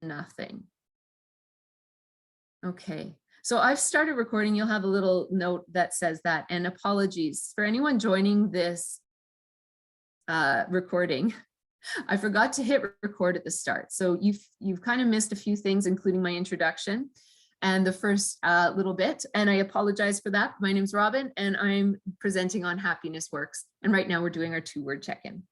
nothing. Okay, so I've started recording. You'll have a little note that says that, and apologies for anyone joining this recording. I forgot to hit record at the start. So you've kind of missed a few things, including my introduction and the first little bit. And I apologize for that. My name's Robyn and I'm presenting on Happiness Works. And right now we're doing our 2-word check-in.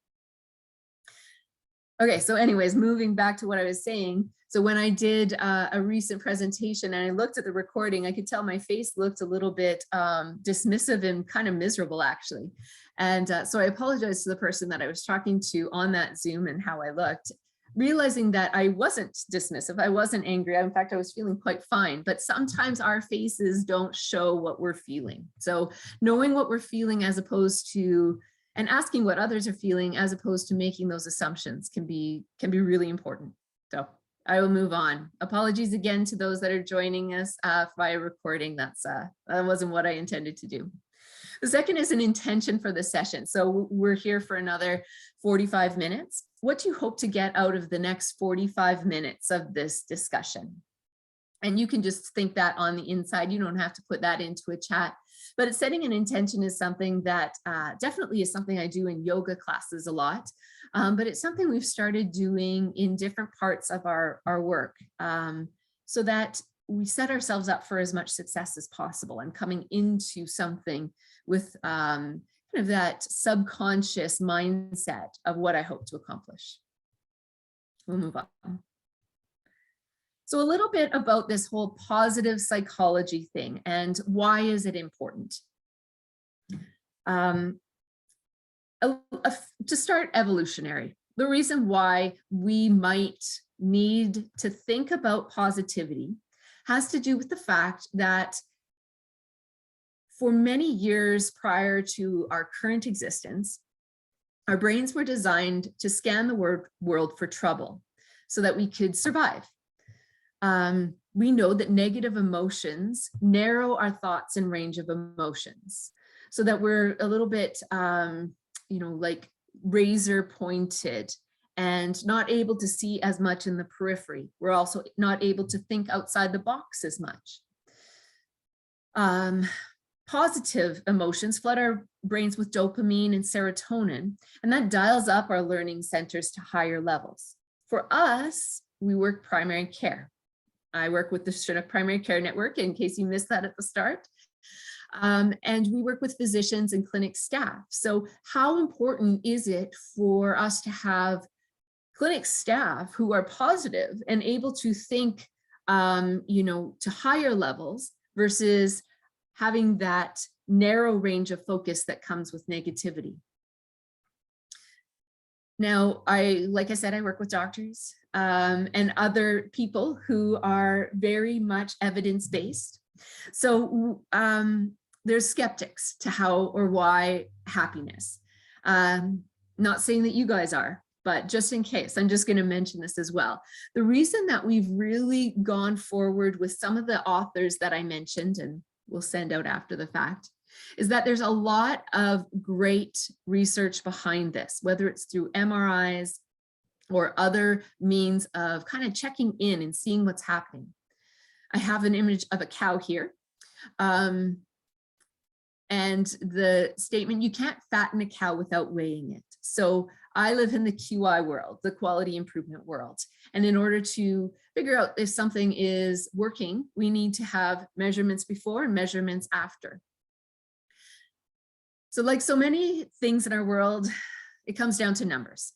Okay, so anyways, moving back to what I was saying. So when I did a recent presentation and I looked at the recording, I could tell my face looked a little bit dismissive and kind of miserable, actually. And so I apologized to the person that I was talking to on that Zoom and how I looked, realizing that I wasn't dismissive. I wasn't angry. In fact, I was feeling quite fine. But sometimes our faces don't show what we're feeling. So knowing what we're feeling as opposed to and asking what others are feeling as opposed to making those assumptions can be really important. So I will move on. Apologies again to those that are joining us via recording. That wasn't what I intended to do. The second is an intention for the session. So we're here for another 45 minutes. What do you hope to get out of the next 45 minutes of this discussion? And you can just think that on the inside. You don't have to put that into a chat. But setting an intention is something that definitely is something I do in yoga classes a lot. But it's something we've started doing in different parts of our work so that we set ourselves up for as much success as possible and coming into something with kind of that subconscious mindset of what I hope to accomplish. We'll move on. So a little bit about this whole positive psychology thing and why is it important? To start, evolutionary. The reason why we might need to think about positivity has to do with the fact that for many years prior to our current existence, our brains were designed to scan the world for trouble so that we could survive. We know that negative emotions narrow our thoughts and range of emotions so that we're a little bit, like razor pointed and not able to see as much in the periphery. We're also not able to think outside the box as much. Positive emotions flood our brains with dopamine and serotonin, and that dials up our learning centers to higher levels. For us, we work primary care. I work with the Chinook Primary Care Network, in case you missed that at the start. And we work with physicians and clinic staff. So how important is it for us to have clinic staff who are positive and able to think, to higher levels versus having that narrow range of focus that comes with negativity? Now, like I said, I work with doctors and other people who are very much evidence-based. So there's skeptics to how or why happiness. Not saying that you guys are, but just in case, I'm just going to mention this as well. The reason that we've really gone forward with some of the authors that I mentioned, and we'll send out after the fact, is that there's a lot of great research behind this, whether it's through MRIs or other means of kind of checking in and seeing what's happening. I have an image of a cow here. And the statement, you can't fatten a cow without weighing it. So I live in the QI world, the quality improvement world. And in order to figure out if something is working, we need to have measurements before and measurements after. So like so many things in our world, it comes down to numbers.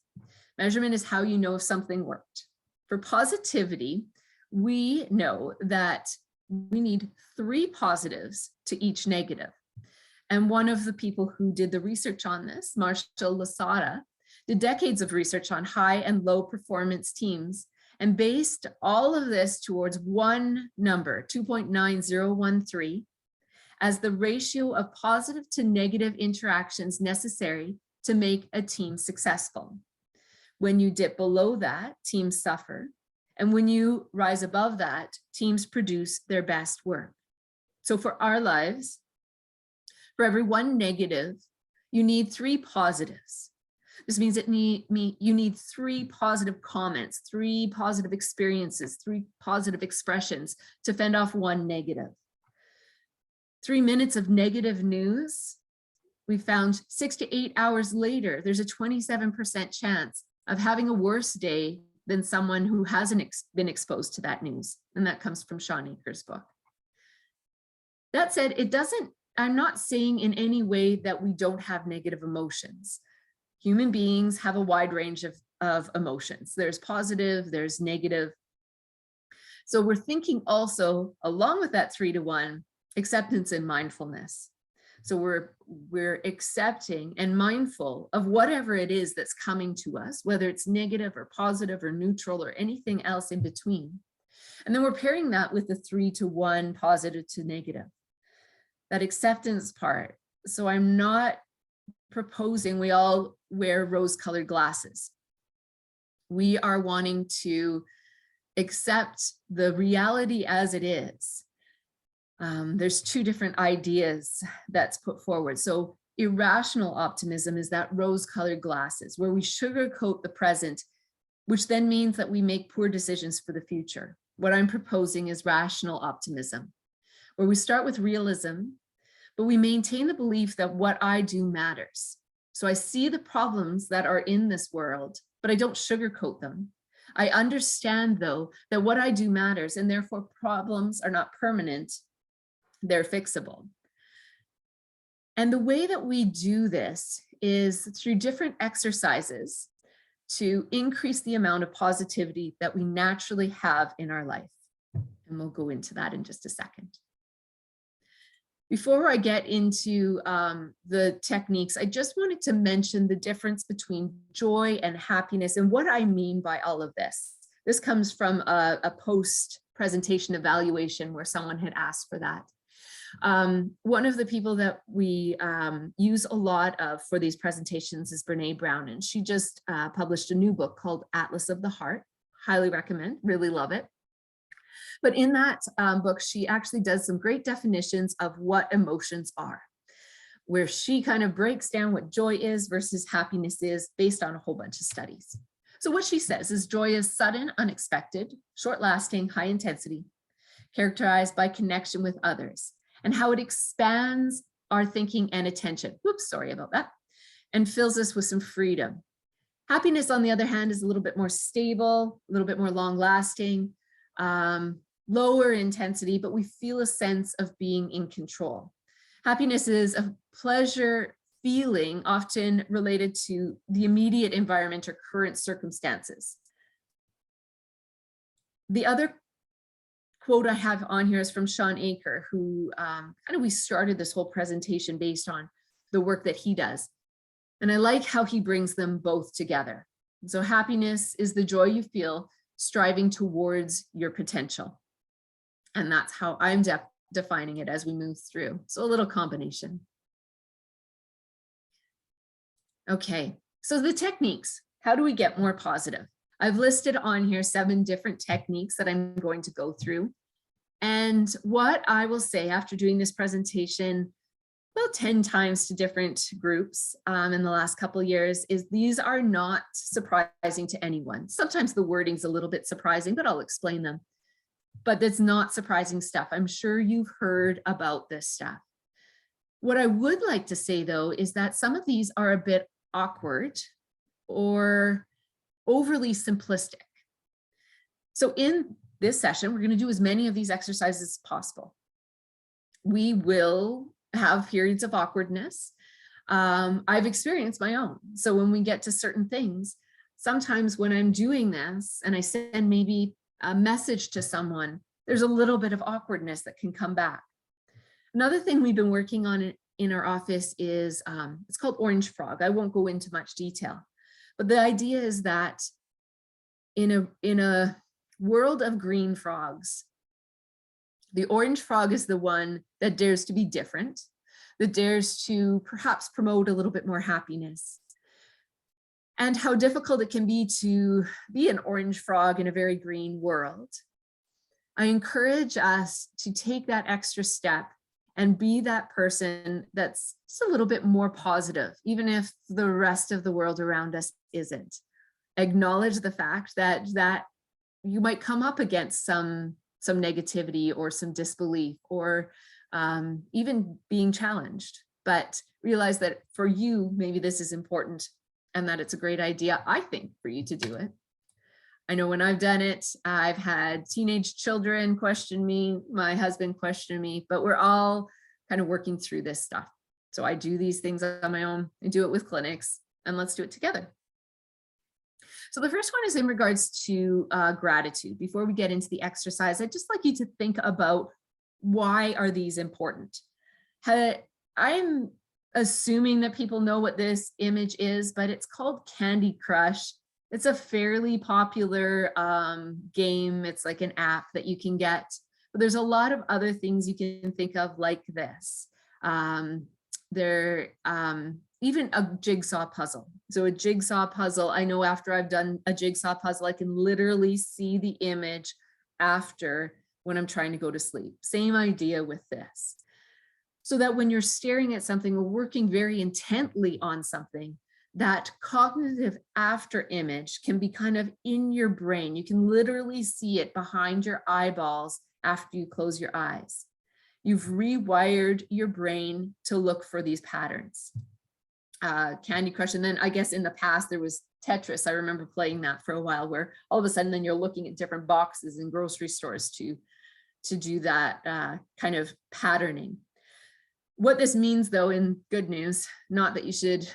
Measurement is how you know if something worked. For positivity, we know that we need 3 positives to each negative. And one of the people who did the research on this, Marshall Lasada, did decades of research on high and low performance teams and based all of this towards one number, 2.9013, as the ratio of positive to negative interactions necessary to make a team successful. When you dip below that, teams suffer. And when you rise above that, teams produce their best work. So for our lives, for every 1 negative, you need 3 positives. This means you need 3 positive comments, 3 positive experiences, 3 positive expressions to fend off 1 negative. 3 minutes of negative news, we found 6 to 8 hours later, there's a 27% chance of having a worse day than someone who hasn't been exposed to that news. And that comes from Shawn Achor's book. That said, I'm not saying in any way that we don't have negative emotions. Human beings have a wide range of emotions. There's positive, there's negative. So we're thinking also, along with that 3-to-1, acceptance and mindfulness. So we're accepting and mindful of whatever it is that's coming to us, whether it's negative or positive or neutral or anything else in between. And then we're pairing that with the 3-to-1, positive to negative, that acceptance part. So I'm not proposing we all wear rose-colored glasses. We are wanting to accept the reality as it is. There's 2 different ideas that's put forward. So irrational optimism is that rose-colored glasses where we sugarcoat the present, which then means that we make poor decisions for the future. What I'm proposing is rational optimism, where we start with realism, but we maintain the belief that what I do matters. So I see the problems that are in this world, but I don't sugarcoat them. I understand, though, that what I do matters, and therefore problems are not permanent, they're fixable. And the way that we do this is through different exercises to increase the amount of positivity that we naturally have in our life. And we'll go into that in just a second. Before I get into the techniques, I just wanted to mention the difference between joy and happiness and what I mean by all of this. This comes from a post-presentation evaluation where someone had asked for that. One of the people that we use a lot of for these presentations is Brene Brown, and she just published a new book called Atlas of the Heart. Highly recommend, really love it. But in that book, she actually does some great definitions of what emotions are, where she kind of breaks down what joy is versus happiness is based on a whole bunch of studies. So what she says is joy is sudden, unexpected, short-lasting, high intensity, characterized by connection with others, and how it expands our thinking and attention. Whoops, sorry about that. And fills us with some freedom. Happiness, on the other hand, is a little bit more stable, a little bit more long-lasting, lower intensity, but we feel a sense of being in control. Happiness is a pleasure feeling often related to the immediate environment or current circumstances. The other quote I have on here is from Shawn Achor, who we started this whole presentation based on the work that he does. And I like how he brings them both together. So happiness is the joy you feel striving towards your potential. And that's how I'm defining it as we move through. So a little combination. Okay, so the techniques, how do we get more positive? I've listed on here 7 different techniques that I'm going to go through. And what I will say after doing this presentation about 10 times to different groups in the last couple of years is these are not surprising to anyone. Sometimes the wording's a little bit surprising, but I'll explain them. But it's not surprising stuff. I'm sure you've heard about this stuff. What I would like to say, though, is that some of these are a bit awkward or overly simplistic. So in this session, we're going to do as many of these exercises as possible. We will have periods of awkwardness. I've experienced my own. So when we get to certain things, sometimes when I'm doing this and I send maybe a message to someone, there's a little bit of awkwardness that can come back. Another thing we've been working on in our office is, it's called Orange Frog. I won't go into much detail, but the idea is that in a world of green frogs, the orange frog is the one that dares to be different, that dares to perhaps promote a little bit more happiness. And how difficult it can be to be an orange frog in a very green world. I encourage us to take that extra step and be that person that's just a little bit more positive, even if the rest of the world around us isn't. Acknowledge the fact that you might come up against some negativity or some disbelief, or even being challenged, but realize that for you, maybe this is important and that it's a great idea, I think, for you to do it. I know when I've done it, I've had teenage children question me, my husband question me, but we're all kind of working through this stuff. So I do these things on my own, I do it with clinics, and let's do it together. So the first one is in regards to gratitude. Before we get into the exercise, I'd just like you to think about, why are these important? I'm assuming that people know what this image is, but it's called Candy Crush. It's a fairly popular game. It's like an app that you can get, but there's a lot of other things you can think of like this. Even a jigsaw puzzle. So a jigsaw puzzle, I know after I've done a jigsaw puzzle, I can literally see the image after when I'm trying to go to sleep. Same idea with this. So that when you're staring at something or working very intently on something, that cognitive after image can be kind of in your brain. You can literally see it behind your eyeballs after you close your eyes. You've rewired your brain to look for these patterns. Candy Crush, and then I guess in the past there was Tetris. I remember playing that for a while, where all of a sudden then you're looking at different boxes in grocery stores to do that kind of patterning. What this means, though, in good news, not that you should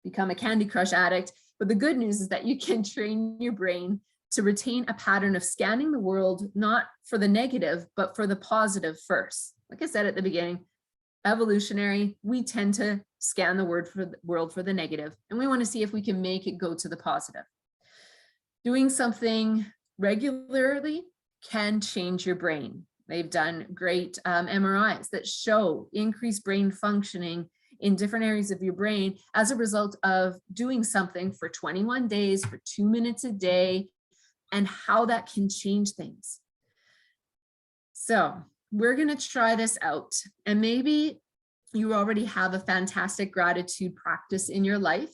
become a Candy Crush addict, but the good news is that you can train your brain to retain a pattern of scanning the world, not for the negative, but for the positive first. Like I said at the beginning, evolutionary, we tend to scan the world for the negative, and we want to see if we can make it go to the positive. Doing something regularly can change your brain. They've done great MRIs that show increased brain functioning in different areas of your brain as a result of doing something for 21 days, for 2 minutes a day, and how that can change things. So we're going to try this out, and maybe you already have a fantastic gratitude practice in your life.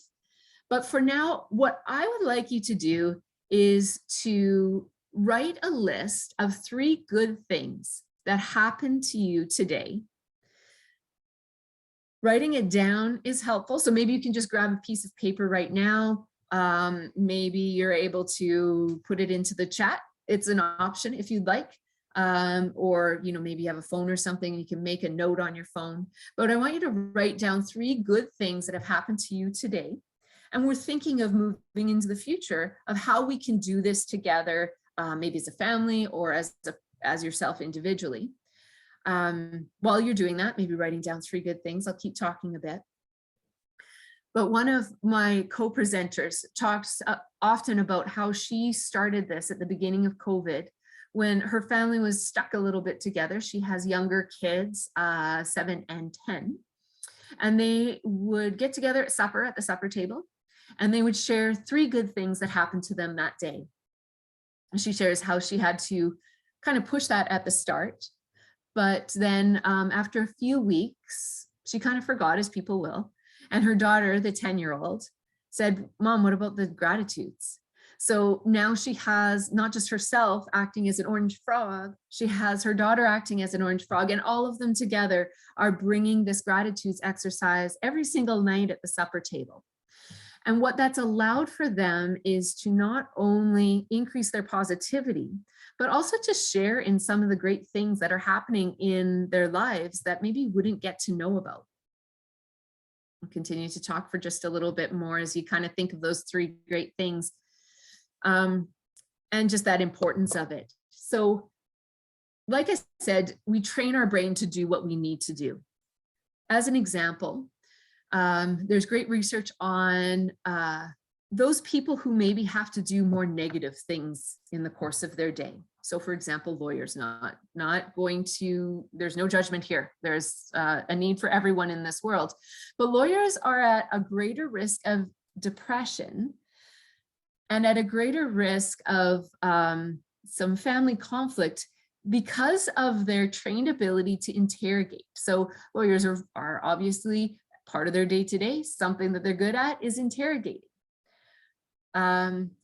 But for now, what I would like you to do is to write a list of 3 good things that happened to you today. Writing it down is helpful. So maybe you can just grab a piece of paper right now. Maybe you're able to put it into the chat. It's an option if you'd like. Or, maybe you have a phone or something and you can make a note on your phone. But I want you to write down 3 good things that have happened to you today. And we're thinking of moving into the future of how we can do this together, maybe as a family or as yourself individually. While you're doing that, maybe writing down 3 good things. I'll keep talking a bit. But one of my co-presenters talks often about how she started this at the beginning of COVID, when her family was stuck a little bit together. She has younger kids, 7 and 10, and they would get together at supper, at the supper table, and they would share 3 good things that happened to them that day. And she shares how she had to kind of push that at the start, but then after a few weeks, she kind of forgot, as people will, and her daughter, the 10-year-old, said, "Mom, what about the gratitudes?" So now she has not just herself acting as an orange frog, she has her daughter acting as an orange frog, and all of them together are bringing this gratitudes exercise every single night at the supper table. And what that's allowed for them is to not only increase their positivity, but also to share in some of the great things that are happening in their lives that maybe you wouldn't get to know about. I'll continue to talk for just a little bit more as you kind of think of those 3 great things. And just that importance of it. So, like I said, we train our brain to do what we need to do. As an example, there's great research on those people who maybe have to do more negative things in the course of their day. So, for example, lawyers, not going to, there's no judgment here. There's a need for everyone in this world. But lawyers are at a greater risk of depression and at a greater risk of some family conflict because of their trained ability to interrogate. So lawyers are obviously part of their day-to-day, something that they're good at is interrogating.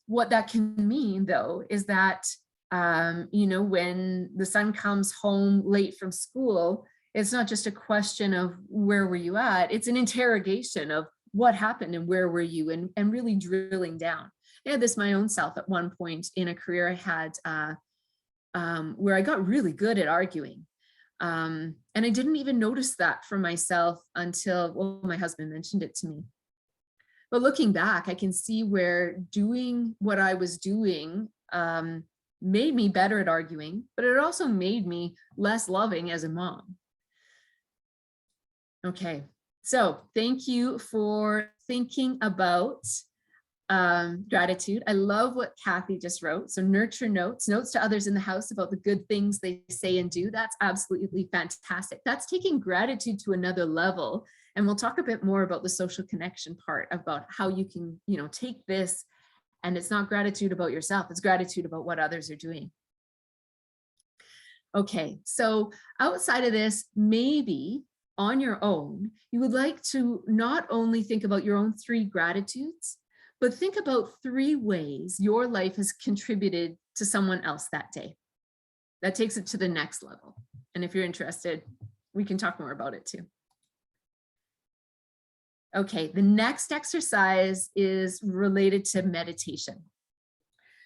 What that can mean, though, is that, when the son comes home late from school, it's not just a question of where were you at, it's an interrogation of what happened and where were you, and really drilling down. I had this my own self at one point in a career I had where I got really good at arguing. And I didn't even notice that for myself until, well, my husband mentioned it to me. But looking back, I can see where doing what I was doing made me better at arguing, but it also made me less loving as a mom. Okay, so thank you for thinking about gratitude. I love what Kathy just wrote. So nurture notes to others in the house about the good things they say and do. That's absolutely fantastic. That's taking gratitude to another level. And we'll talk a bit more about the social connection part, about how you can, take this, and it's not gratitude about yourself, it's gratitude about what others are doing. Okay, so outside of this, maybe on your own, you would like to not only think about your own 3 gratitudes, but think about 3 ways your life has contributed to someone else that day. That takes it to the next level. And if you're interested, we can talk more about it too. Okay, the next exercise is related to meditation.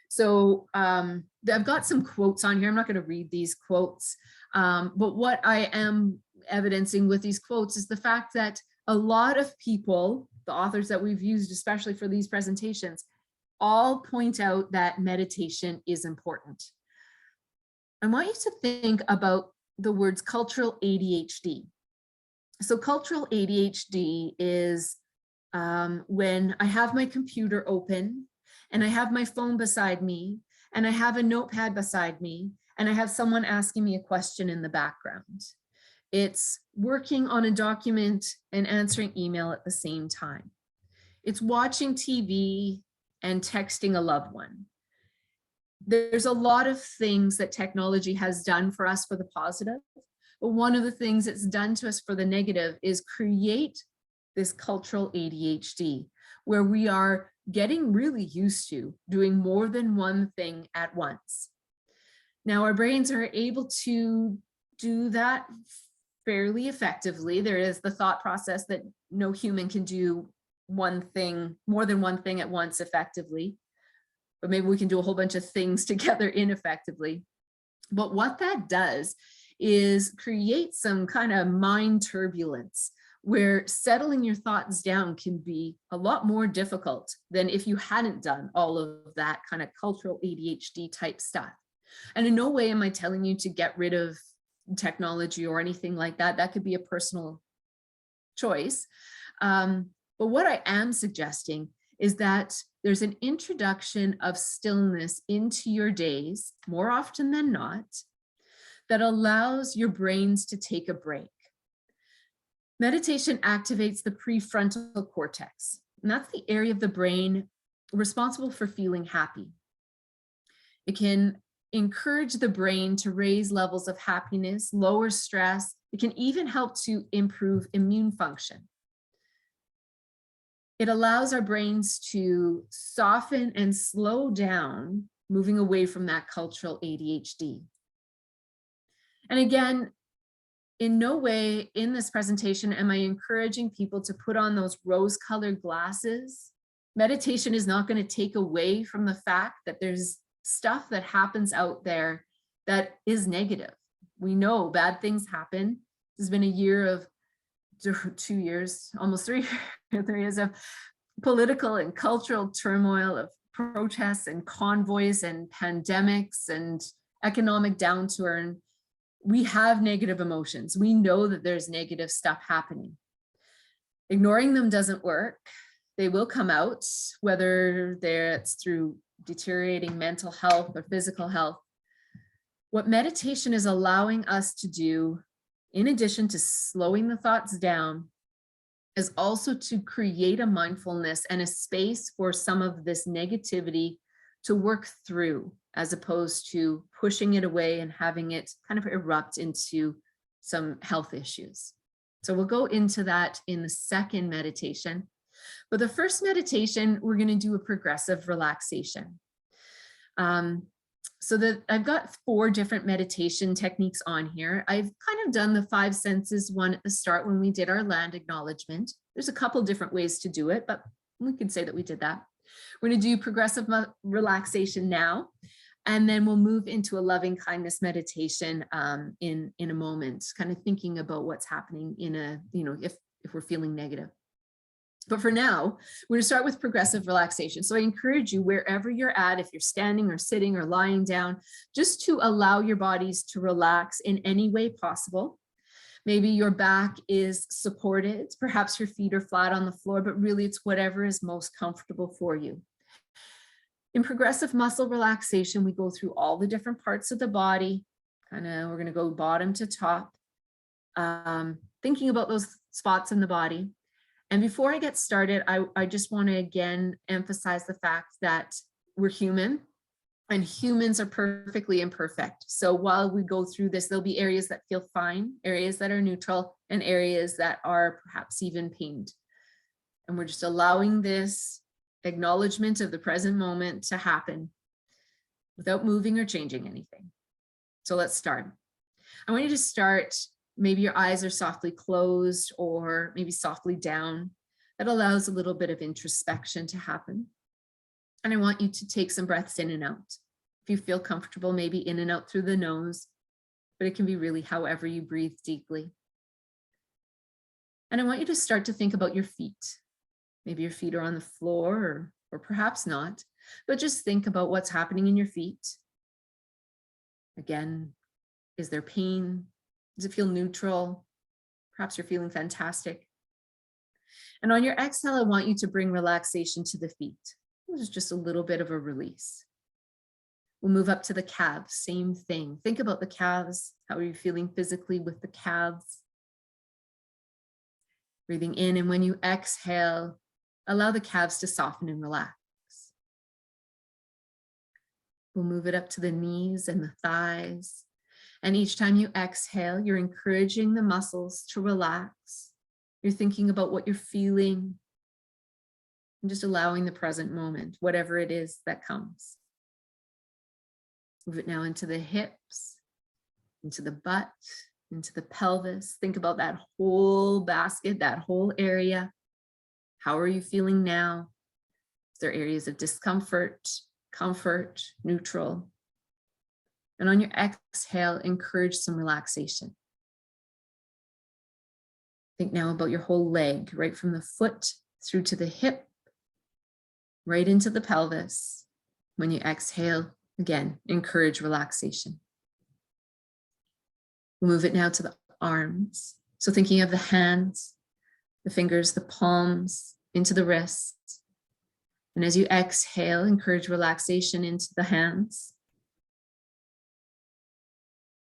So I've got some quotes on here. I'm not going to read these quotes, but what I am evidencing with these quotes is the fact that a lot of people, the authors that we've used, especially for these presentations, all point out that meditation is important. I want you to think about the words cultural ADHD. So cultural ADHD is when I have my computer open and I have my phone beside me and I have a notepad beside me and I have someone asking me a question in the background. It's working on a document and answering email at the same time. It's watching TV and texting a loved one. There's a lot of things that technology has done for us for the positive, but one of the things it's done to us for the negative is create this cultural ADHD, where we are getting really used to doing more than one thing at once. Now, our brains are able to do that fairly effectively. There is the thought process that no human can do one thing, more than one thing at once effectively, but maybe we can do a whole bunch of things together ineffectively. But what that does is create some kind of mind turbulence where settling your thoughts down can be a lot more difficult than if you hadn't done all of that kind of cultural ADHD type stuff. And in no way am I telling you to get rid of technology or anything like that. That could be a personal choice. But what I am suggesting is that there's an introduction of stillness into your days, more often than not, that allows your brains to take a break. Meditation activates the prefrontal cortex, and that's the area of the brain responsible for feeling happy. It can encourage the brain to raise levels of happiness, lower stress. It can even help to improve immune function. It allows our brains to soften and slow down, moving away from that cultural ADHD. And again, in no way in this presentation am I encouraging people to put on those rose-colored glasses. Meditation is not going to take away from the fact that there's stuff that happens out there that is negative. We know bad things happen. There's been a year of 2 years, almost 3 years of political and cultural turmoil, of protests and convoys and pandemics and economic downturn. We have negative emotions. We know that there's negative stuff happening. Ignoring them doesn't work. They will come out, whether it's through deteriorating mental health or physical health. What meditation is allowing us to do, in addition to slowing the thoughts down, is also to create a mindfulness and a space for some of this negativity to work through, as opposed to pushing it away and having it kind of erupt into some health issues. So we'll go into that in the second meditation. But the first meditation, we're going to do a progressive relaxation. So that I've got 4 different meditation techniques on here. I've kind of done the 5 senses one at the start when we did our land acknowledgement. There's a couple different ways to do it, but we could say that we did that. We're going to do progressive relaxation now, and then we'll move into a loving kindness meditation in a moment, kind of thinking about what's happening in a, if we're feeling negative. But for now, we're going to start with progressive relaxation. So I encourage you, wherever you're at, if you're standing or sitting or lying down, just to allow your bodies to relax in any way possible. Maybe your back is supported, perhaps your feet are flat on the floor, but really it's whatever is most comfortable for you. In progressive muscle relaxation, we go through all the different parts of the body. We're going to go bottom to top, thinking about those spots in the body. And before I get started, I just want to again emphasize the fact that we're human and humans are perfectly imperfect. So while we go through this, there'll be areas that feel fine, areas that are neutral, and areas that are perhaps even pained. And we're just allowing this acknowledgement of the present moment to happen without moving or changing anything. So let's start. I want you to start. Maybe your eyes are softly closed or maybe softly down. That allows a little bit of introspection to happen. And I want you to take some breaths in and out. If you feel comfortable, maybe in and out through the nose, but it can be really however you breathe deeply. And I want you to start to think about your feet. Maybe your feet are on the floor or perhaps not, but just think about what's happening in your feet. Again, is there pain? Does it feel neutral? Perhaps you're feeling fantastic. And on your exhale, I want you to bring relaxation to the feet. This is just a little bit of a release. We'll move up to the calves, same thing. Think about the calves. How are you feeling physically with the calves? Breathing in, and when you exhale, allow the calves to soften and relax. We'll move it up to the knees and the thighs. And each time you exhale, you're encouraging the muscles to relax. You're thinking about what you're feeling and just allowing the present moment, whatever it is that comes. Move it now into the hips, into the butt, into the pelvis. Think about that whole basket, that whole area. How are you feeling now? Is there areas of discomfort, comfort, neutral? And on your exhale, encourage some relaxation. Think now about your whole leg, right from the foot through to the hip, right into the pelvis. When you exhale, again, encourage relaxation. We'll move it now to the arms. So thinking of the hands, the fingers, the palms, into the wrists. And as you exhale, encourage relaxation into the hands.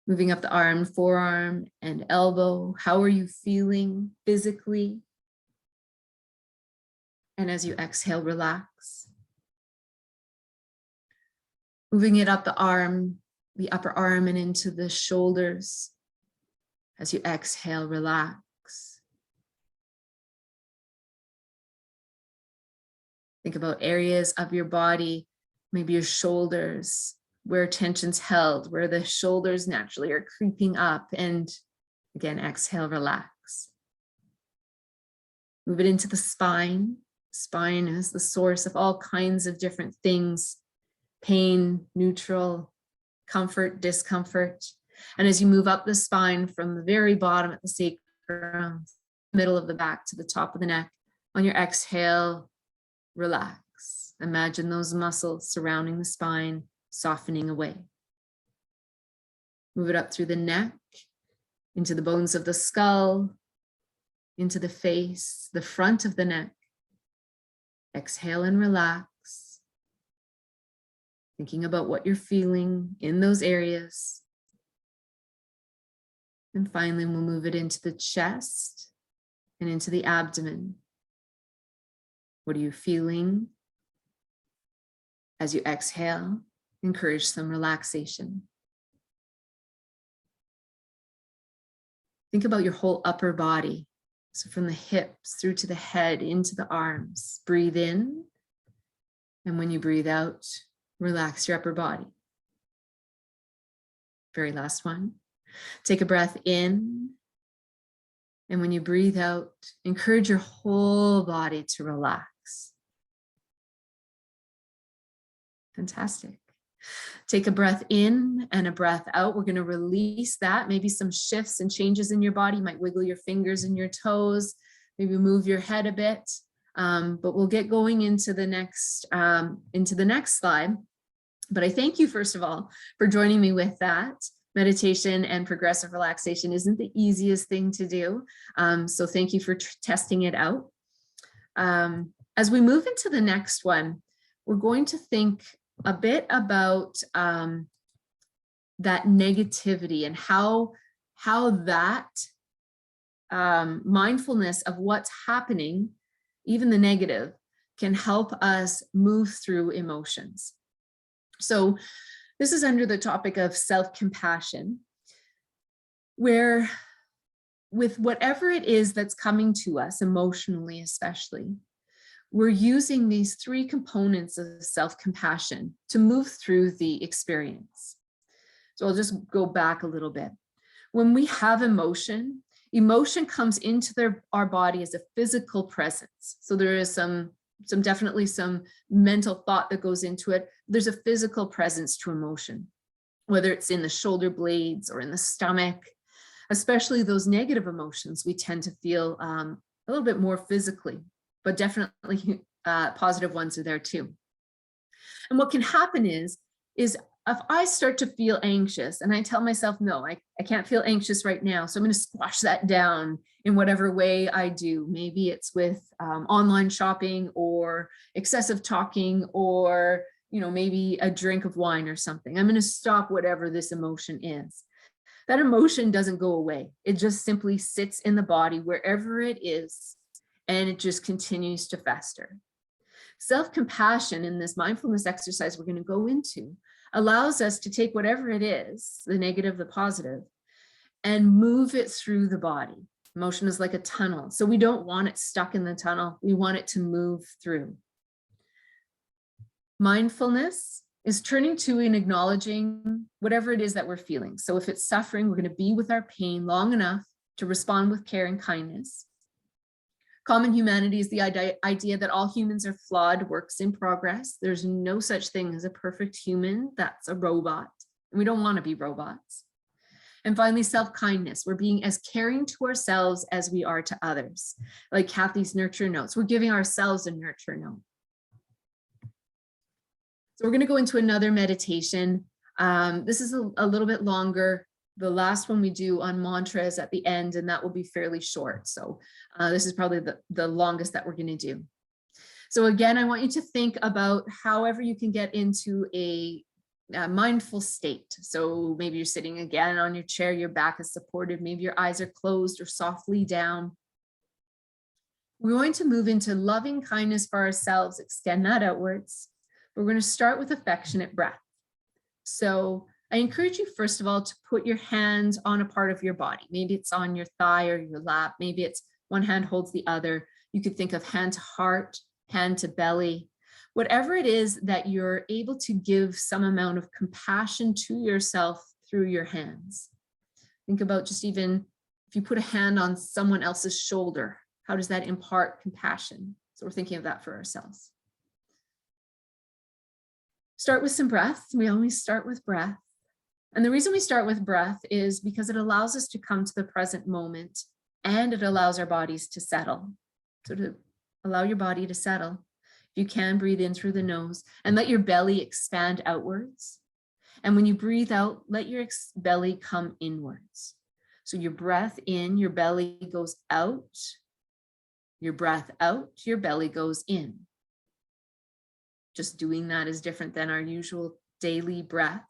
Moving up the arm, forearm, and elbow. How are you feeling physically? And as you exhale, relax. Moving it up the arm, the upper arm, and into the shoulders. As you exhale, relax. Think about areas of your body, maybe your shoulders, where tension's held, where the shoulders naturally are creeping up, and again, exhale, relax. Move it into the spine. Spine is the source of all kinds of different things: pain, neutral, comfort, discomfort. And as you move up the spine from the very bottom at the sacrum, middle of the back to the top of the neck, on your exhale, relax. Imagine those muscles surrounding the spine softening away. Move it up through the neck, into the bones of the skull, into the face, the front of the neck. Exhale and relax. Thinking about what you're feeling in those areas. And finally, we'll move it into the chest and into the abdomen. What are you feeling? As you exhale, encourage some relaxation. Think about your whole upper body. So from the hips through to the head, into the arms. Breathe in. And when you breathe out, relax your upper body. Very last one. Take a breath in. And when you breathe out, encourage your whole body to relax. Fantastic. Take a breath in and a breath out. We're going to release that. Maybe some shifts and changes in your body. You might wiggle your fingers and your toes, maybe move your head a bit. But we'll get going into the next slide. But I thank you, first of all, for joining me with that. Meditation and progressive relaxation isn't the easiest thing to do. So thank you for testing it out. As we move into the next one, we're going to think a bit about that negativity and how that mindfulness of what's happening, even the negative, can help us move through emotions. So this is under the topic of self-compassion, where with whatever it is that's coming to us emotionally, especially, we're using these three components of self-compassion to move through the experience. So I'll just go back a little bit. When we have emotion comes into our body as a physical presence. So there is definitely some mental thought that goes into it. There's a physical presence to emotion, whether it's in the shoulder blades or in the stomach. Especially those negative emotions, we tend to feel a little bit more physically, but definitely positive ones are there too. And what can happen is if I start to feel anxious and I tell myself, no, I can't feel anxious right now, so I'm going to squash that down in whatever way I do. Maybe it's with online shopping or excessive talking, or maybe a drink of wine or something. I'm going to stop whatever this emotion is. That emotion doesn't go away. It just simply sits in the body wherever it is, and it just continues to fester. Self-compassion in this mindfulness exercise we're going to go into allows us to take whatever it is, the negative, the positive, and move it through the body. Emotion is like a tunnel, so we don't want it stuck in the tunnel. We want it to move through. Mindfulness is turning to and acknowledging whatever it is that we're feeling. So if it's suffering, we're going to be with our pain long enough to respond with care and kindness. Common humanity is the idea that all humans are flawed works in progress. There's no such thing as a perfect human. That's a robot. And we don't want to be robots. And finally, self-kindness. We're being as caring to ourselves as we are to others. Like Kathy's nurture notes, we're giving ourselves a nurture note. So we're going to go into another meditation. This is a little bit longer. The last one we do on mantras at the end, and that will be fairly short. So this is probably the longest that we're going to do. So again, I want you to think about however you can get into a mindful state. So maybe you're sitting again on your chair, your back is supported, maybe your eyes are closed or softly down. We're going to move into loving kindness for ourselves, extend that outwards. We're going to start with affectionate breath. So I encourage you, first of all, to put your hands on a part of your body. Maybe it's on your thigh or your lap. Maybe it's one hand holds the other. You could think of hand to heart, hand to belly. Whatever it is that you're able to give some amount of compassion to yourself through your hands. Think about just even if you put a hand on someone else's shoulder, how does that impart compassion? So we're thinking of that for ourselves. Start with some breath. We always start with breath. And the reason we start with breath is because it allows us to come to the present moment, and it allows our bodies to settle. So to allow your body to settle, if you can, breathe in through the nose and let your belly expand outwards. And when you breathe out, let your belly come inwards. So your breath in, your belly goes out. Your breath out, your belly goes in. Just doing that is different than our usual daily breath.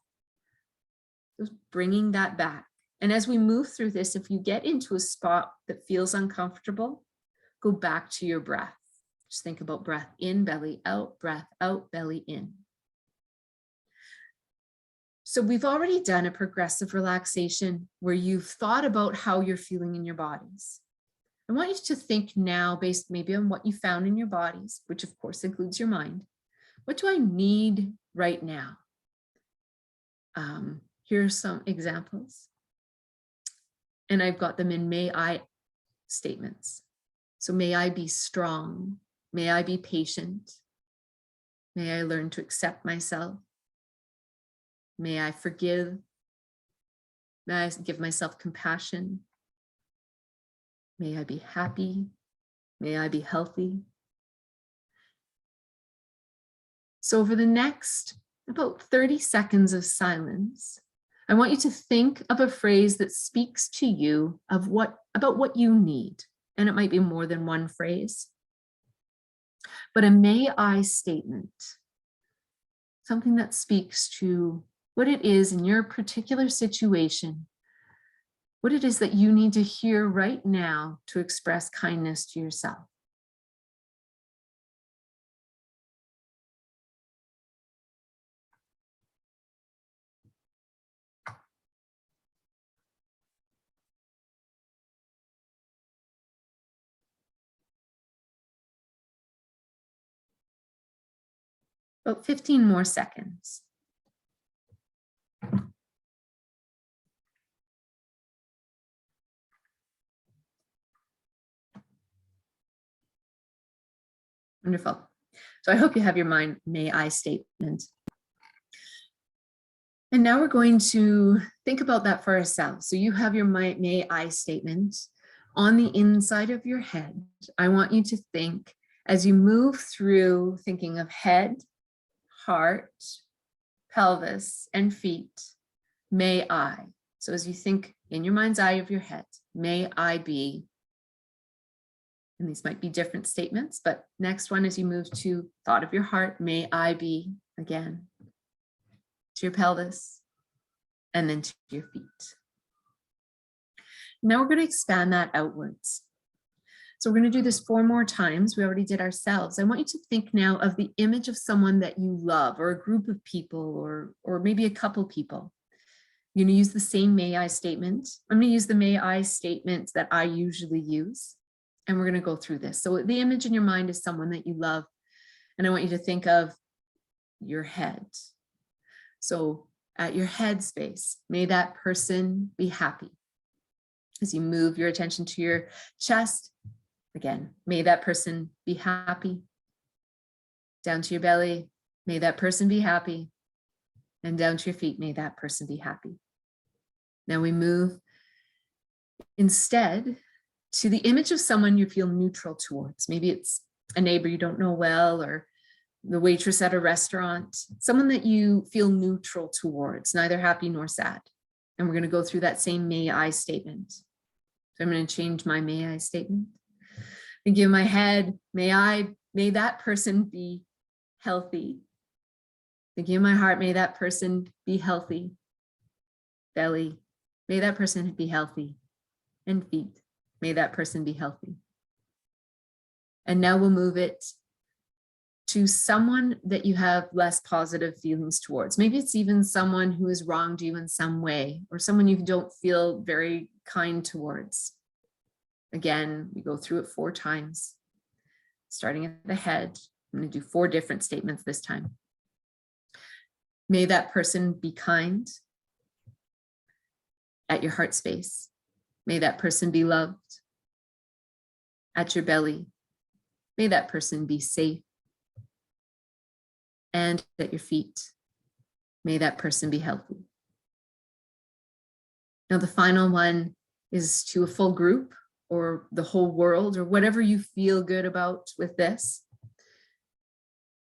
Just bringing that back. And as we move through this, if you get into a spot that feels uncomfortable, go back to your breath. Just think about breath in, belly out, belly in. So we've already done a progressive relaxation where you've thought about how you're feeling in your bodies. I want you to think now, based maybe on what you found in your bodies, which of course includes your mind. What do I need right now? Here are some examples. And I've got them in may I statements. So may I be strong? May I be patient? May I learn to accept myself? May I forgive? May I give myself compassion? May I be happy? May I be healthy? So over the next about 30 seconds of silence, I want you to think of a phrase that speaks to you about what you need. And it might be more than one phrase, but a may I statement, something that speaks to what it is in your particular situation, what it is that you need to hear right now to express kindness to yourself. About 15 more seconds. Wonderful. So I hope you have your mind may I statement. And now we're going to think about that for ourselves. So you have your may I statement on the inside of your head. I want you to think as you move through thinking of head, heart, pelvis, and feet, may I. So as you think in your mind's eye of your head, may I be, and these might be different statements, but next one as you move to thought of your heart, may I be, again, to your pelvis, and then to your feet. Now we're going to expand that outwards. So we're going to do this 4 more times. We already did ourselves. I want you to think now of the image of someone that you love, or a group of people, or maybe a couple people. You're going to use the same may I statement. I'm going to use the may I statement that I usually use, and we're going to go through this. So the image in your mind is someone that you love, and I want you to think of your head. So at your head space, may that person be happy. As you move your attention to your chest, again, may that person be happy. Down to your belly, may that person be happy. And down to your feet, may that person be happy. Now we move instead to the image of someone you feel neutral towards. Maybe it's a neighbor you don't know well, or the waitress at a restaurant, someone that you feel neutral towards, neither happy nor sad. And we're going to go through that same may I statement. So I'm going to change my may I statement. Thinking in my head, may that person be healthy. Thinking in my heart, may that person be healthy. Belly, may that person be healthy. And feet, may that person be healthy. And now we'll move it to someone that you have less positive feelings towards. Maybe it's even someone who has wronged you in some way, or someone you don't feel very kind towards. Again, we go through it 4 times, starting at the head. I'm going to do 4 different statements this time. May that person be kind. At your heart space, may that person be loved. At your belly, may that person be safe. And at your feet, may that person be healthy. Now the final one is to a full group, or the whole world, or whatever you feel good about with this.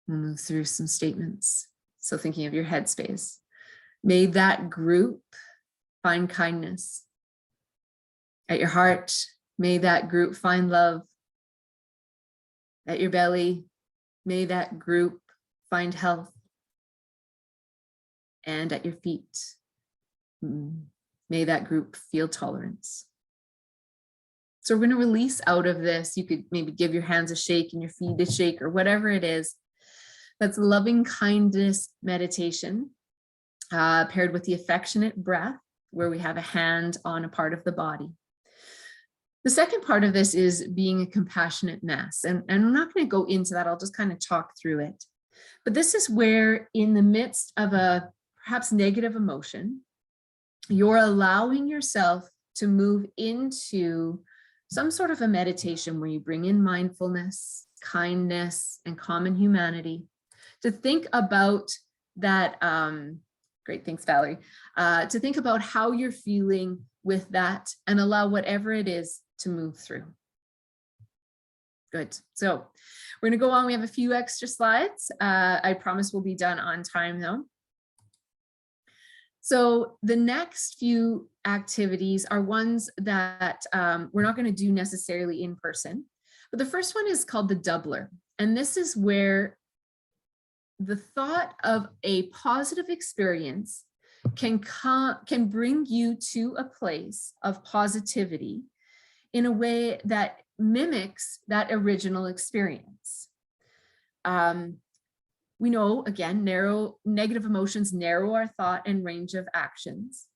We'll move through some statements. So thinking of your headspace, may that group find kindness. At your heart, may that group find love. At your belly, may that group find health. And at your feet, may that group feel tolerance. So we're going to release out of this. You could maybe give your hands a shake and your feet a shake, or whatever it is. That's loving kindness meditation. paired with the affectionate breath, where we have a hand on a part of the body. The second part of this is being a compassionate mass. And I'm not going to go into that. I'll just kind of talk through it. But this is where, in the midst of a perhaps negative emotion, you're allowing yourself to move into some sort of a meditation where you bring in mindfulness, kindness, and common humanity, to think about that. Great, thanks, Valerie. To think about how you're feeling with that and allow whatever it is to move through. Good. So we're going to go on. We have a few extra slides. I promise we'll be done on time though. So the next few activities are ones that we're not going to do necessarily in person. But the first one is called the doubler. And this is where the thought of a positive experience can bring you to a place of positivity in a way that mimics that original experience. We know, again, negative emotions narrow our thought and range of actions.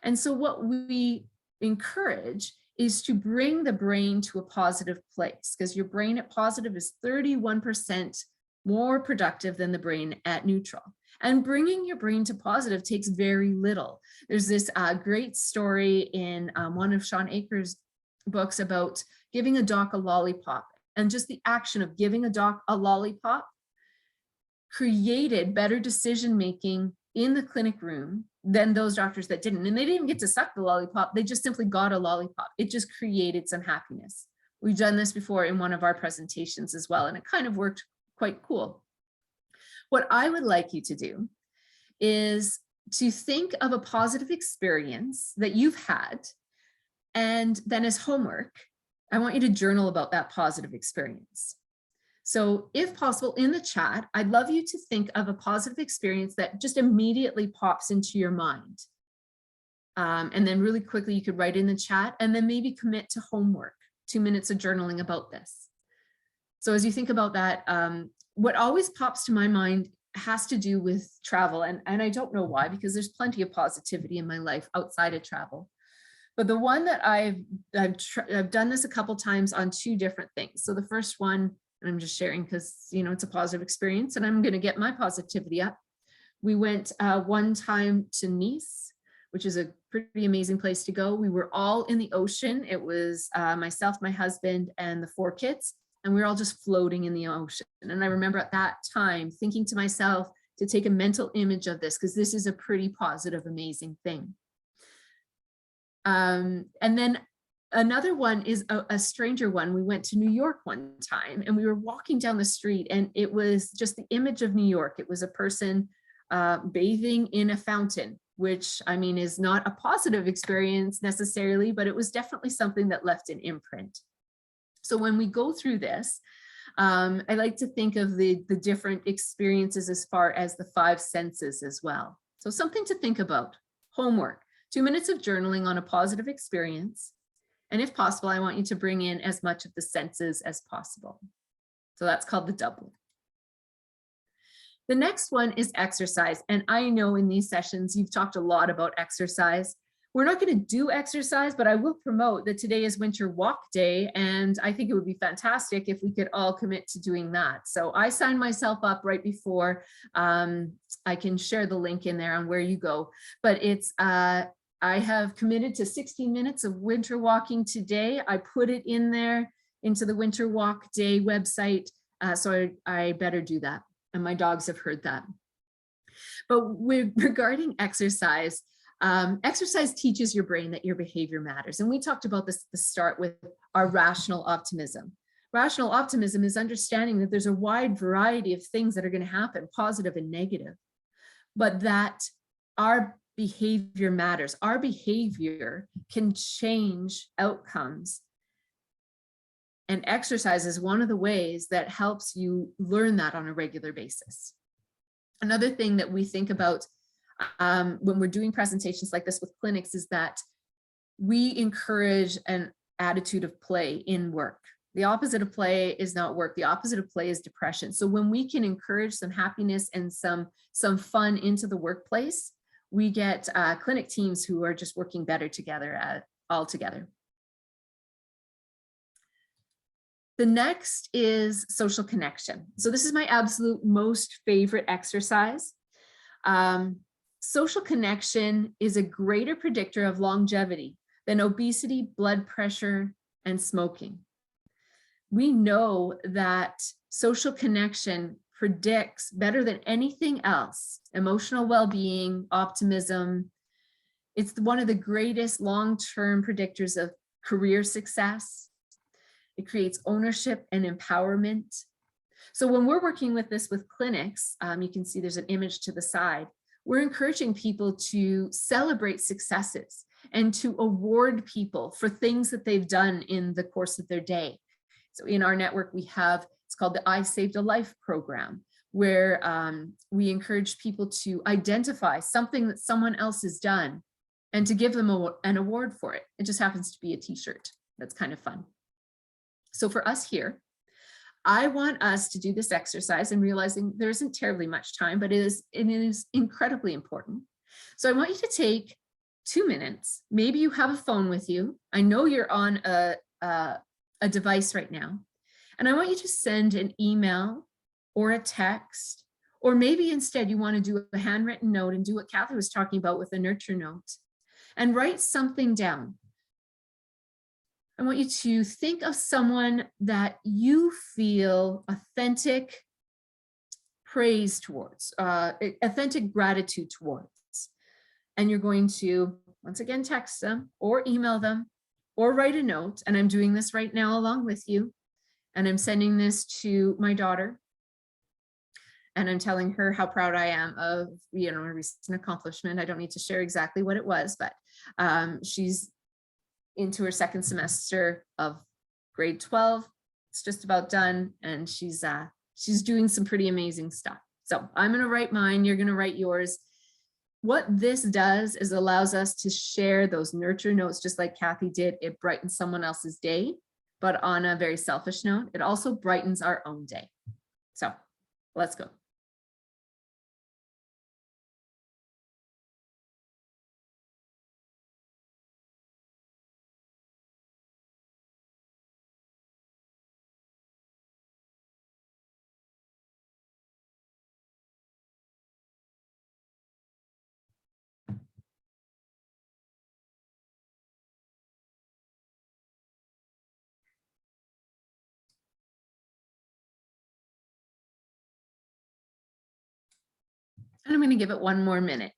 And so what we encourage is to bring the brain to a positive place, because your brain at positive is 31% more productive than the brain at neutral. And bringing your brain to positive takes very little. There's this great story in one of Sean Akers' books about giving a doc a lollipop, and just the action of giving a doc a lollipop created better decision making in the clinic room than those doctors that didn't. And they didn't get to suck the lollipop, they just simply got a lollipop. It just created some happiness. We've done this before in one of our presentations as well, and it kind of worked quite cool. What I would like you to do is to think of a positive experience that you've had, and then as homework, I want you to journal about that positive experience. So if possible, in the chat, I'd love you to think of a positive experience that just immediately pops into your mind. And then really quickly, you could write in the chat and then maybe commit to homework, 2 minutes of journaling about this. So as you think about that, what always pops to my mind has to do with travel. And I don't know why, because there's plenty of positivity in my life outside of travel. But the one that I've done this a couple times on 2 different things. So the first one, and I'm just sharing because, you know, it's a positive experience and I'm going to get my positivity up. We went one time to Nice, which is a pretty amazing place to go. We were all in the ocean. It was myself, my husband, and the 4 kids, and we were all just floating in the ocean. And I remember at that time thinking to myself to take a mental image of this, because this is a pretty positive, amazing thing. And then another one is a stranger one. We went to New York one time and we were walking down the street and it was just the image of New York. It was a person bathing in a fountain, which I mean is not a positive experience necessarily, but it was definitely something that left an imprint. So when we go through this, I like to think of the different experiences as far as the 5 senses as well. So something to think about. Homework, 2 minutes of journaling on a positive experience. And if possible, I want you to bring in as much of the senses as possible. So that's called the doubler. The next one is exercise. And I know in these sessions, you've talked a lot about exercise. We're not going to do exercise, but I will promote that today is Winter Walk Day. And I think it would be fantastic if we could all commit to doing that. So I signed myself up right before. I can share the link in there on where you go. But it's I have committed to 16 minutes of winter walking today. I put it in there into the Winter Walk Day website. So I better do that. And my dogs have heard that. But regarding exercise, exercise teaches your brain that your behavior matters. And we talked about this at the start with our rational optimism. Rational optimism is understanding that there's a wide variety of things that are going to happen, positive and negative, but that our behavior matters. Our behavior can change outcomes. And exercise is one of the ways that helps you learn that on a regular basis. Another thing that we think about when we're doing presentations like this with clinics is that we encourage an attitude of play in work. The opposite of play is not work. The opposite of play is depression. So when we can encourage some happiness and some fun into the workplace, we get clinic teams who are just working better together all together. The next is social connection. So this is my absolute most favorite exercise. Social connection is a greater predictor of longevity than obesity, blood pressure, and smoking. We know that social connection predicts better than anything else, emotional well-being, optimism. It's one of the greatest long-term predictors of career success. It creates ownership and empowerment. So when we're working with this with clinics, you can see there's an image to the side. We're encouraging people to celebrate successes and to award people for things that they've done in the course of their day. So in our network, we have, it's called the I Saved a Life program, where we encourage people to identify something that someone else has done and to give them an award for it. It just happens to be a t-shirt. That's kind of fun. So for us here, I want us to do this exercise and realizing there isn't terribly much time, but it is incredibly important. So I want you to take 2 minutes. Maybe you have a phone with you. I know you're on a device right now. And I want you to send an email or a text, or maybe instead you want to do a handwritten note and do what Kathy was talking about with a nurture note and write something down. I want you to think of someone that you feel authentic praise towards, authentic gratitude towards. And you're going to, once again, text them or email them or write a note. And I'm doing this right now along with you. And I'm sending this to my daughter. And I'm telling her how proud I am of, a recent accomplishment. I don't need to share exactly what it was, but she's into her second semester of grade 12. It's just about done. And she's doing some pretty amazing stuff. So I'm going to write mine. You're going to write yours. What this does is allows us to share those nurture notes, just like Kathy did. It brightens someone else's day, but on a very selfish note, it also brightens our own day. So let's go. And I'm going to give it 1 more minute.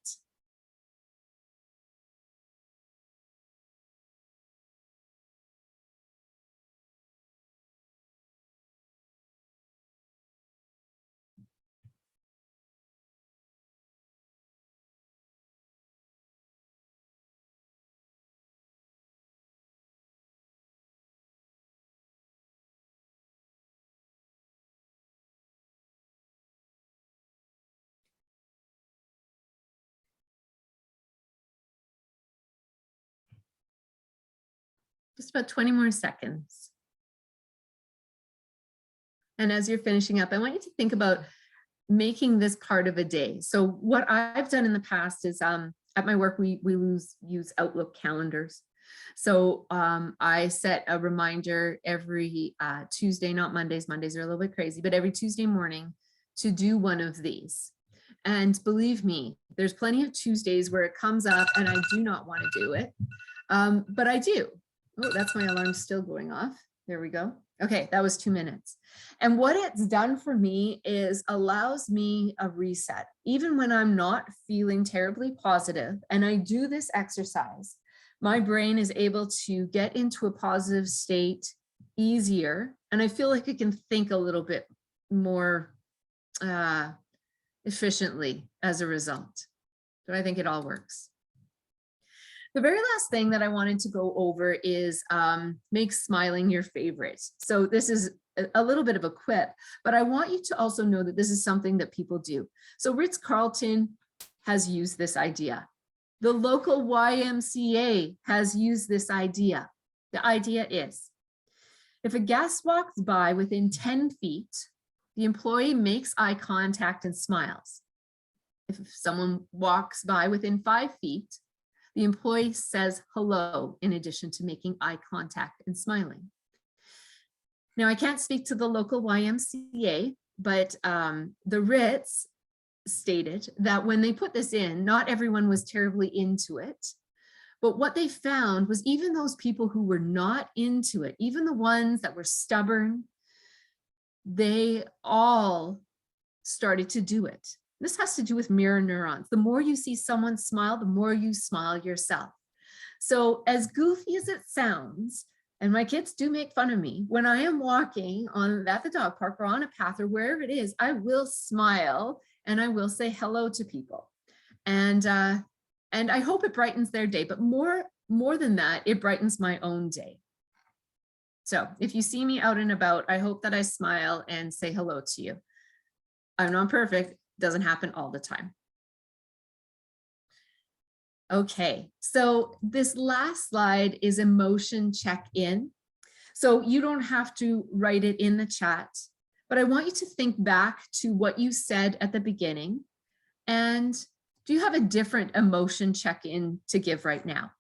Just about 20 more seconds. And as you're finishing up, I want you to think about making this part of a day. So what I've done in the past is at my work, we use Outlook calendars. So I set a reminder every Tuesday, not Mondays. Mondays are a little bit crazy, but every Tuesday morning to do one of these. And believe me, there's plenty of Tuesdays where it comes up and I do not want to do it, but I do. Oh, that's my alarm still going off. There we go. Okay, that was 2 minutes. And what it's done for me is allows me a reset. Even when I'm not feeling terribly positive and I do this exercise, my brain is able to get into a positive state easier. And I feel like I can think a little bit more efficiently as a result. But I think it all works. The very last thing that I wanted to go over is make smiling your favorite. So this is a little bit of a quip, but I want you to also know that this is something that people do. So Ritz-Carlton has used this idea. The local YMCA has used this idea. The idea is, if a guest walks by within 10 feet, the employee makes eye contact and smiles. If someone walks by within 5 feet, the employee says hello in addition to making eye contact and smiling. Now, I can't speak to the local YMCA, but the Ritz stated that when they put this in, not everyone was terribly into it. But what they found was even those people who were not into it, even the ones that were stubborn, they all started to do it. This has to do with mirror neurons. The more you see someone smile, the more you smile yourself. So as goofy as it sounds, and my kids do make fun of me, when I am walking at the dog park or on a path or wherever it is, I will smile and I will say hello to people. And I hope it brightens their day, but more than that, it brightens my own day. So if you see me out and about, I hope that I smile and say hello to you. I'm not perfect, doesn't happen all the time. Okay, so this last slide is emotion check-in. So you don't have to write it in the chat, but I want you to think back to what you said at the beginning. And do you have a different emotion check-in to give right now?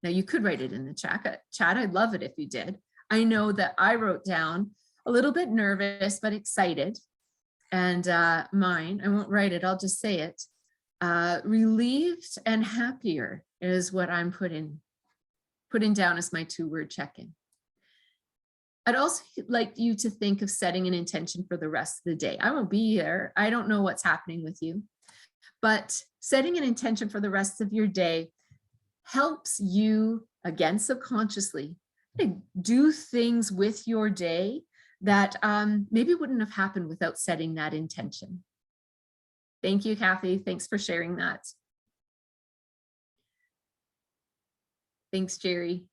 Now you could write it in the chat. I'd love it if you did. I know that I wrote down a little bit nervous, but excited. And mine, I won't write it, I'll just say it. Relieved and happier is what I'm putting down as my 2-word check-in. I'd also like you to think of setting an intention for the rest of the day. I won't be here. I don't know what's happening with you, but setting an intention for the rest of your day helps you, again, subconsciously, do things with your day that maybe wouldn't have happened without setting that intention. Thank you, Kathy. Thanks for sharing that. Thanks, Jerry.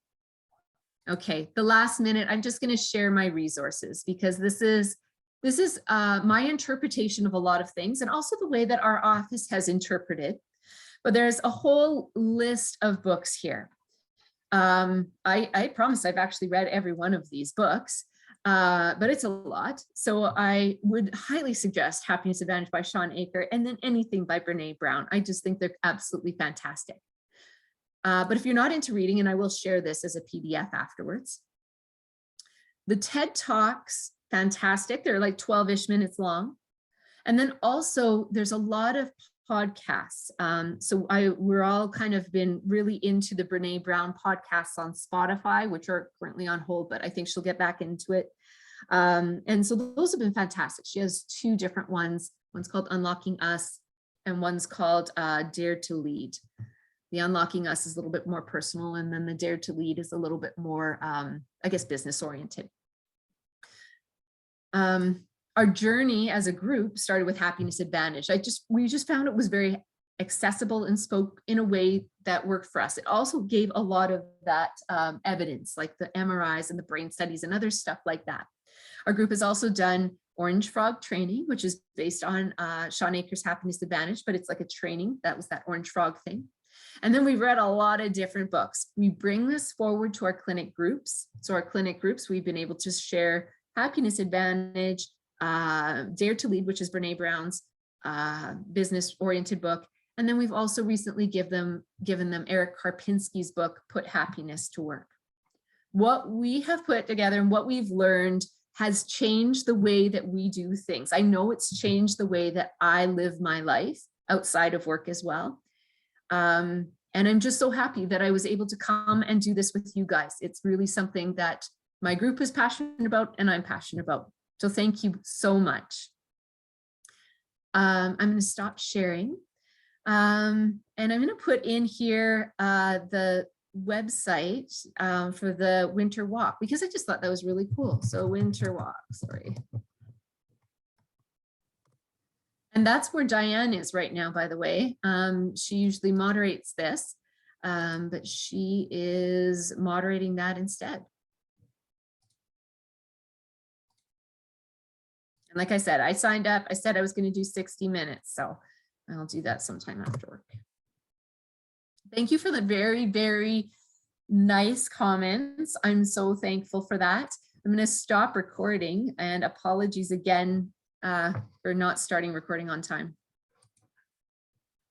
Okay, the last minute, I'm just going to share my resources because this is my interpretation of a lot of things and also the way that our office has interpreted. But there's a whole list of books here. I promise I've actually read every one of these books. But it's a lot. So I would highly suggest Happiness Advantage by Shawn Achor and then anything by Brené Brown. I just think they're absolutely fantastic. But if you're not into reading, and I will share this as a PDF afterwards. The TED Talks, fantastic. They're like 12-ish minutes long. And then also there's a lot of podcasts. So we're all kind of been really into the Brené Brown podcasts on Spotify, which are currently on hold, but I think she'll get back into it. And so those have been fantastic. She has 2 different ones. One's called Unlocking Us and one's called Dare to Lead. The Unlocking Us is a little bit more personal, and then the Dare to Lead is a little bit more, I guess, business oriented. Our journey as a group started with Happiness Advantage. We just found it was very accessible and spoke in a way that worked for us. It also gave a lot of that evidence, like the MRIs and the brain studies and other stuff like that. Our group has also done Orange Frog training, which is based on Shawn Achor's Happiness Advantage, but it's like a training. That was that Orange Frog thing. And then we've read a lot of different books. We bring this forward to our clinic groups. So our clinic groups, we've been able to share Happiness Advantage, Dare to Lead, which is Brené Brown's business-oriented book. And then we've also recently given them Eric Karpinski's book, Put Happiness to Work. What we have put together and what we've learned has changed the way that we do things. I know it's changed the way that I live my life outside of work as well. And I'm just so happy that I was able to come and do this with you guys. It's really something that my group is passionate about and I'm passionate about. So thank you so much. I'm going to stop sharing. And I'm going to put in here the website for the winter walk, because I just thought that was really cool. So winter walk, sorry. And that's where Diane is right now, by the way. She usually moderates this, but she is moderating that instead. And like I said, I signed up, I said I was going to do 60 minutes, so I'll do that sometime after work. Thank you for the very, very nice comments. I'm so thankful for that. I'm going to stop recording, and apologies again for not starting recording on time.